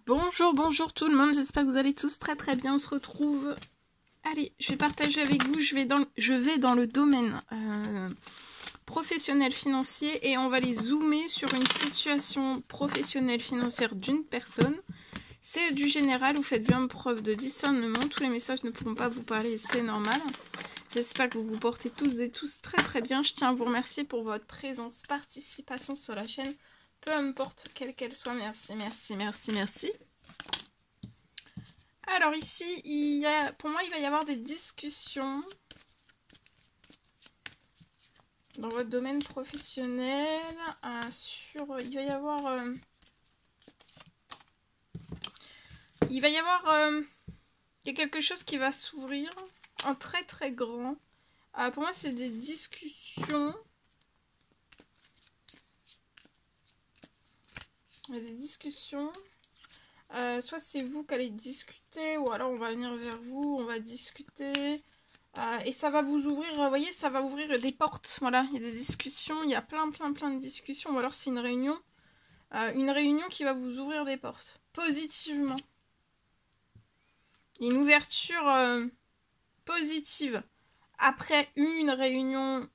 Bonjour, bonjour tout le monde, j'espère que vous allez tous très bien. On se retrouve. Allez, je vais partager avec vous, je vais dans le domaine professionnel financier et on va les zoomer sur une situation professionnelle financière d'une personne. C'est du général, vous faites bien preuve de discernement, tous les messages ne pourront pas vous parler, c'est normal. J'espère que vous vous portez toutes et tous très bien. Je tiens à vous remercier pour votre présence, participation sur la chaîne. Peu importe quelle qu'elle soit, merci. Alors ici, pour moi, il va y avoir des discussions dans votre domaine professionnel. Il va y avoir... il y a quelque chose qui va s'ouvrir en très grand. Pour moi, c'est des discussions... Il y a des discussions. Soit c'est vous qui allez discuter, ou alors on va venir vers vous, on va discuter. Et ça va vous ouvrir, vous voyez, ça va ouvrir des portes. Voilà, il y a des discussions, il y a plein de discussions. Ou alors c'est une réunion qui va vous ouvrir des portes. Positivement. Une ouverture positive. Après une réunion,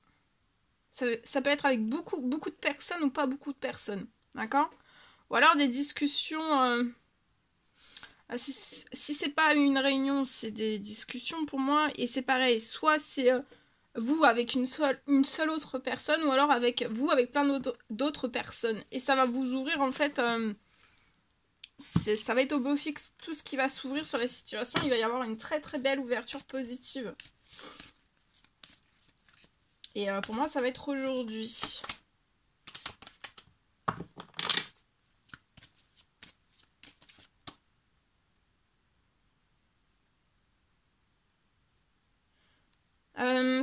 ça peut être avec beaucoup de personnes ou pas beaucoup de personnes. D'accord ? Ou alors des discussions... si c'est pas une réunion, c'est des discussions pour moi. Et c'est pareil, soit c'est vous avec une seule autre personne, ou alors avec vous avec plein d'autres personnes. Et ça va vous ouvrir en fait... ça va être au beau fixe tout ce qui va s'ouvrir sur la situation. Il va y avoir une très belle ouverture positive. Et pour moi, ça va être aujourd'hui.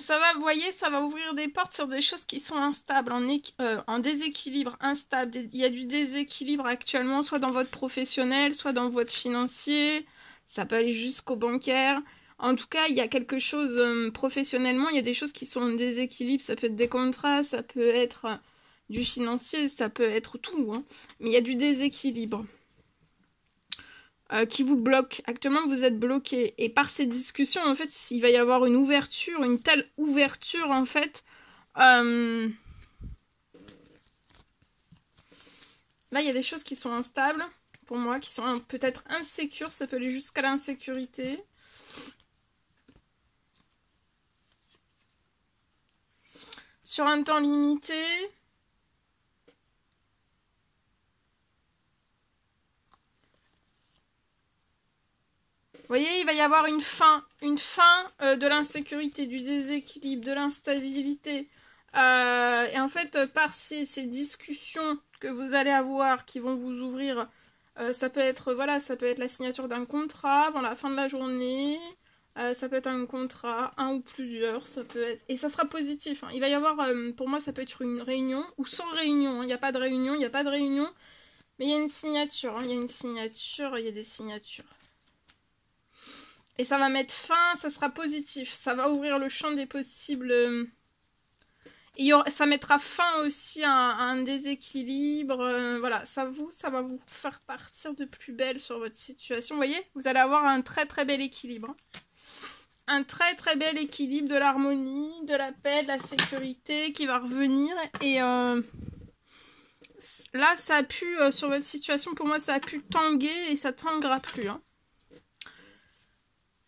Ça va, vous voyez, ça va ouvrir des portes sur des choses qui sont instables, en déséquilibre, instable. Il y a du déséquilibre actuellement, soit dans votre professionnel, soit dans votre financier. Ça peut aller jusqu'au bancaire. En tout cas, il y a quelque chose professionnellement, il y a des choses qui sont en déséquilibre. Ça peut être des contrats, ça peut être du financier, ça peut être tout. Hein. Mais il y a du déséquilibre. Qui vous bloque. Actuellement, vous êtes bloqué. Et par ces discussions, en fait, il va y avoir une ouverture, une telle ouverture, en fait. Là, il y a des choses qui sont instables, pour moi, qui sont peut-être insécures. Ça peut aller jusqu'à l'insécurité. Sur un temps limité. Vous voyez, il va y avoir une fin de l'insécurité, du déséquilibre, de l'instabilité. Et en fait, par ces discussions que vous allez avoir, qui vont vous ouvrir, ça peut être la signature d'un contrat avant la fin de la journée. Ça peut être un contrat, un ou plusieurs, ça peut être... Et ça sera positif. Hein. Il va y avoir, pour moi, ça peut être une réunion ou sans réunion. Il n'y a pas de réunion, mais il y a une signature. Hein. Il y a des signatures. Et ça va mettre fin, ça sera positif. Ça va ouvrir le champ des possibles. Et ça mettra fin aussi à un déséquilibre. Voilà, ça va vous faire partir de plus belle sur votre situation. Vous voyez, vous allez avoir un très bel équilibre. Un très bel équilibre, de l'harmonie, de la paix, de la sécurité qui va revenir. Et là, ça a pu, sur votre situation, pour moi, ça a pu tanguer et ça tanguera plus. Hein.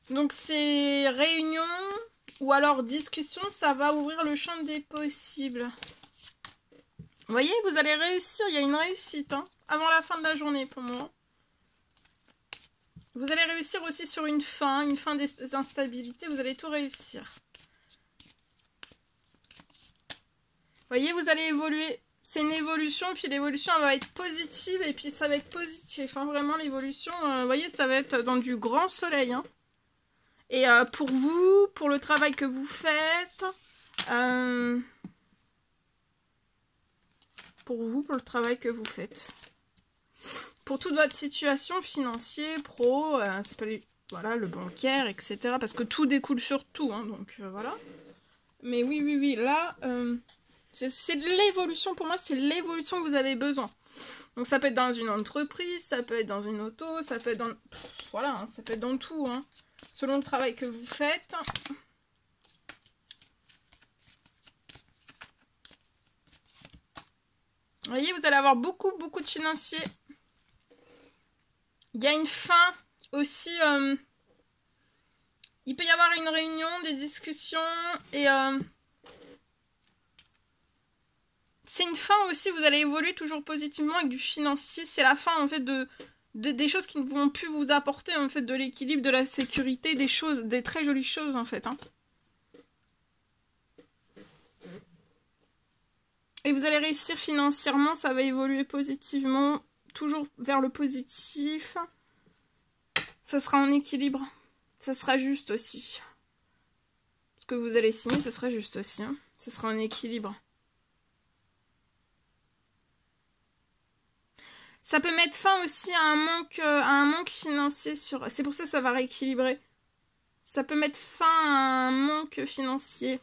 Donc ces réunions ou alors discussions, ça va ouvrir le champ des possibles. Vous voyez, vous allez réussir, il y a une réussite hein, avant la fin de la journée pour moi. Vous allez réussir aussi sur une fin des instabilités, vous allez tout réussir. Vous voyez, vous allez évoluer, c'est une évolution, puis l'évolution elle va être positive et puis ça va être positif. Hein, vraiment l'évolution, vous voyez, ça va être dans du grand soleil. Hein. Et pour vous, pour le travail que vous faites, pour toute votre situation financière, pro, ça peut aller, voilà, le bancaire, etc. Parce que tout découle sur tout, hein, donc voilà. Mais oui, là, C'est l'évolution, pour moi, c'est l'évolution que vous avez besoin. Donc ça peut être dans une entreprise, ça peut être dans une auto, ça peut être dans... Voilà, hein, ça peut être dans tout, hein, selon le travail que vous faites. Vous voyez, vous allez avoir beaucoup de financiers. Il y a une fin aussi. Il peut y avoir une réunion, des discussions et... c'est une fin aussi, vous allez évoluer toujours positivement avec du financier. C'est la fin en fait des choses qui ne vont plus vous apporter en fait de l'équilibre, de la sécurité, des choses, des très jolies choses en fait. Hein. Et vous allez réussir financièrement, ça va évoluer positivement, toujours vers le positif. Ça sera en équilibre, ça sera juste aussi. Ce que vous allez signer, ça sera juste aussi. Hein. Ça sera en équilibre. Ça peut mettre fin aussi à un manque financier sur... C'est pour ça que ça va rééquilibrer. Ça peut mettre fin à un manque financier.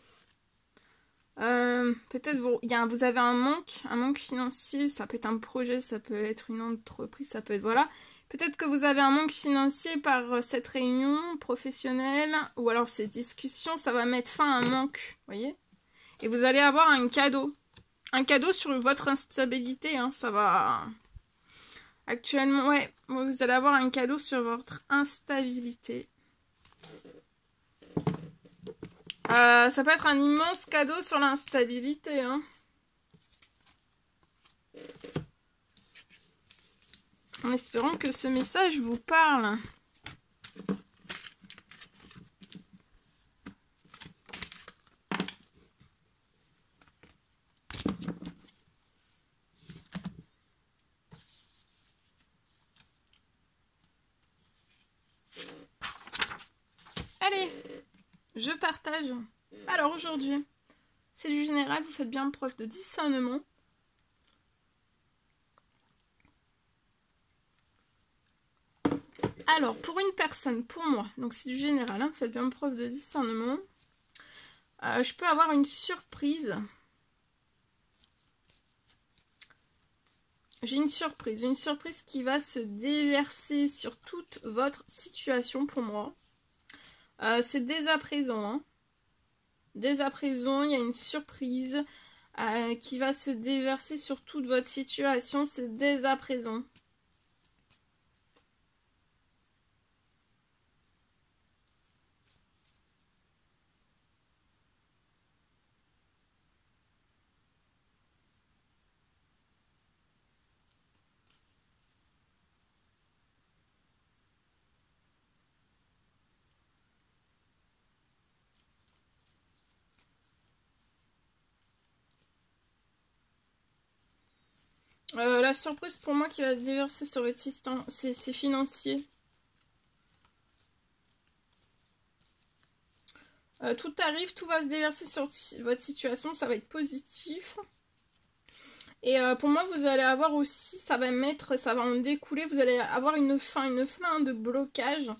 Peut-être vous avez un manque financier. Ça peut être un projet, ça peut être une entreprise, ça peut être... Voilà. Peut-être que vous avez un manque financier par cette réunion professionnelle. Ou alors ces discussions, ça va mettre fin à un manque. Vous voyez? Et vous allez avoir un cadeau. Un cadeau sur votre instabilité. Hein, ça va... Actuellement, ouais, vous allez avoir un cadeau sur votre instabilité. Ça peut être un immense cadeau sur l'instabilité. Hein. En espérant que ce message vous parle. Allez, je partage. Alors aujourd'hui, c'est du général, vous faites bien preuve de discernement. Alors, pour une personne, pour moi, donc c'est du général, hein, faites bien preuve de discernement. Je peux avoir une surprise. J'ai une surprise qui va se déverser sur toute votre situation pour moi. C'est dès à présent. Hein. Dès à présent, il y a une surprise qui va se déverser sur toute votre situation. C'est dès à présent. La surprise pour moi qui va se déverser sur votre système, c'est financier. Tout arrive, tout va se déverser sur votre situation, ça va être positif. Et pour moi, vous allez avoir aussi, ça va en découler, vous allez avoir une fin de blocage.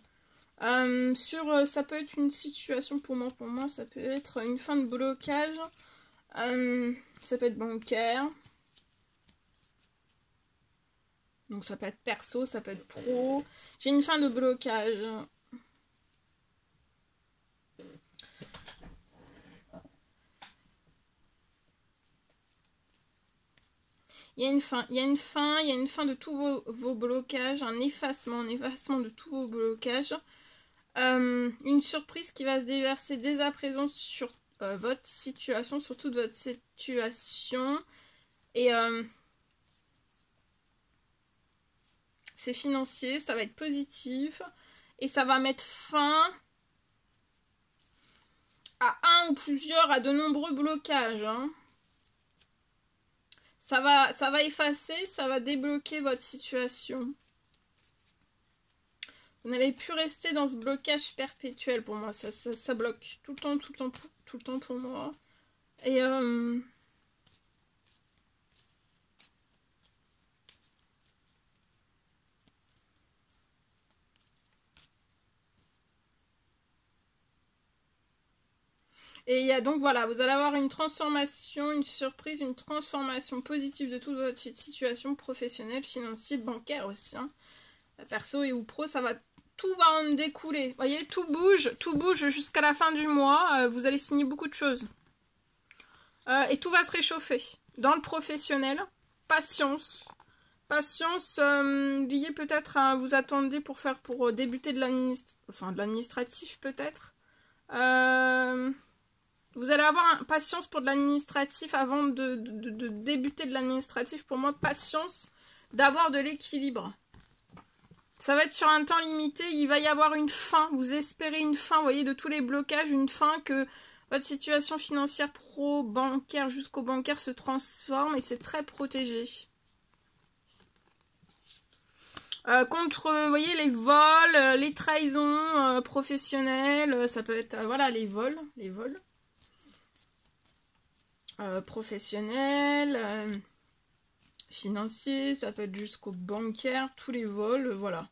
Ça peut être une situation pour moi, ça peut être une fin de blocage. Ça peut être bancaire. Donc ça peut être perso, ça peut être pro. J'ai une fin de blocage. Il y a une fin de tous vos blocages, un effacement de tous vos blocages. Une surprise qui va se déverser dès à présent sur votre situation, sur toute votre situation. Et c'est financier, ça va être positif. Et ça va mettre fin à un ou plusieurs, à de nombreux blocages. Hein. Ça va effacer, ça va débloquer votre situation. Vous n'allez plus rester dans ce blocage perpétuel pour moi. Ça bloque tout le temps pour moi. Et Et il y a donc, voilà, vous allez avoir une transformation, une surprise, une transformation positive de toute votre situation professionnelle, financière, bancaire aussi. Hein. Perso et ou pro, tout va en découler. Vous voyez, tout bouge jusqu'à la fin du mois. Vous allez signer beaucoup de choses. Et tout va se réchauffer. Dans le professionnel, patience. Patience, liée peut-être à vous attendez pour débuter de l'administratif peut-être. Vous allez avoir patience pour de l'administratif avant de débuter de l'administratif. Pour moi, patience d'avoir de l'équilibre. Ça va être sur un temps limité. Il va y avoir une fin. Vous espérez une fin, vous voyez, de tous les blocages. Une fin que votre situation financière pro-bancaire jusqu'au bancaire se transforme et c'est très protégé. Contre, vous voyez, les vols, les trahisons professionnelles. Ça peut être, voilà, les vols. Professionnels, financiers, ça peut être jusqu'au bancaire, tous les vols, voilà.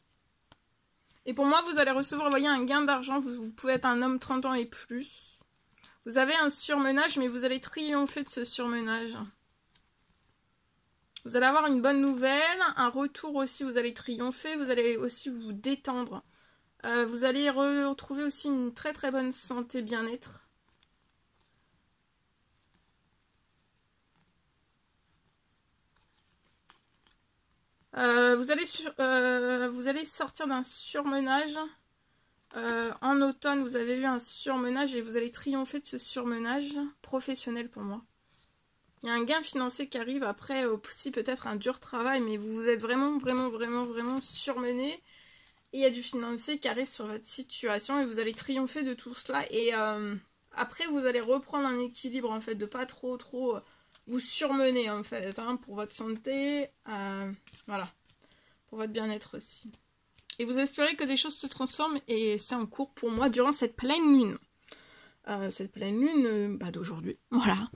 Et pour moi, vous allez recevoir, vous voyez, un gain d'argent, vous pouvez être un homme 30 ans et plus. Vous avez un surmenage, mais vous allez triompher de ce surmenage. Vous allez avoir une bonne nouvelle, un retour aussi, vous allez triompher, vous allez aussi vous détendre. Vous allez retrouver aussi une très très bonne santé, bien-être. Vous allez sortir d'un surmenage. En automne, vous avez eu un surmenage et vous allez triompher de ce surmenage professionnel pour moi. Il y a un gain financier qui arrive après aussi peut-être un dur travail, mais vous êtes vraiment surmené. Et il y a du financier qui arrive sur votre situation et vous allez triompher de tout cela. Et après, vous allez reprendre un équilibre en fait, de pas trop vous surmener en fait, hein, pour votre santé, voilà, pour votre bien-être aussi. Et vous espérez que des choses se transforment et c'est en cours pour moi durant cette pleine lune. Cette pleine lune d'aujourd'hui, voilà.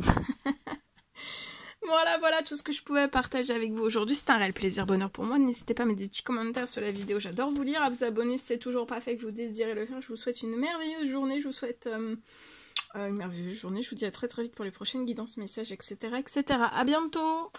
Voilà tout ce que je pouvais partager avec vous aujourd'hui. C'est un réel plaisir, bonheur pour moi. N'hésitez pas à mettre des petits commentaires sur la vidéo, j'adore vous lire, à vous abonner si c'est toujours pas fait que vous désirez le faire. Je vous souhaite une merveilleuse journée, je vous souhaite une merveilleuse journée. Je vous dis à très très vite pour les prochaines guidances, messages, etc. À bientôt!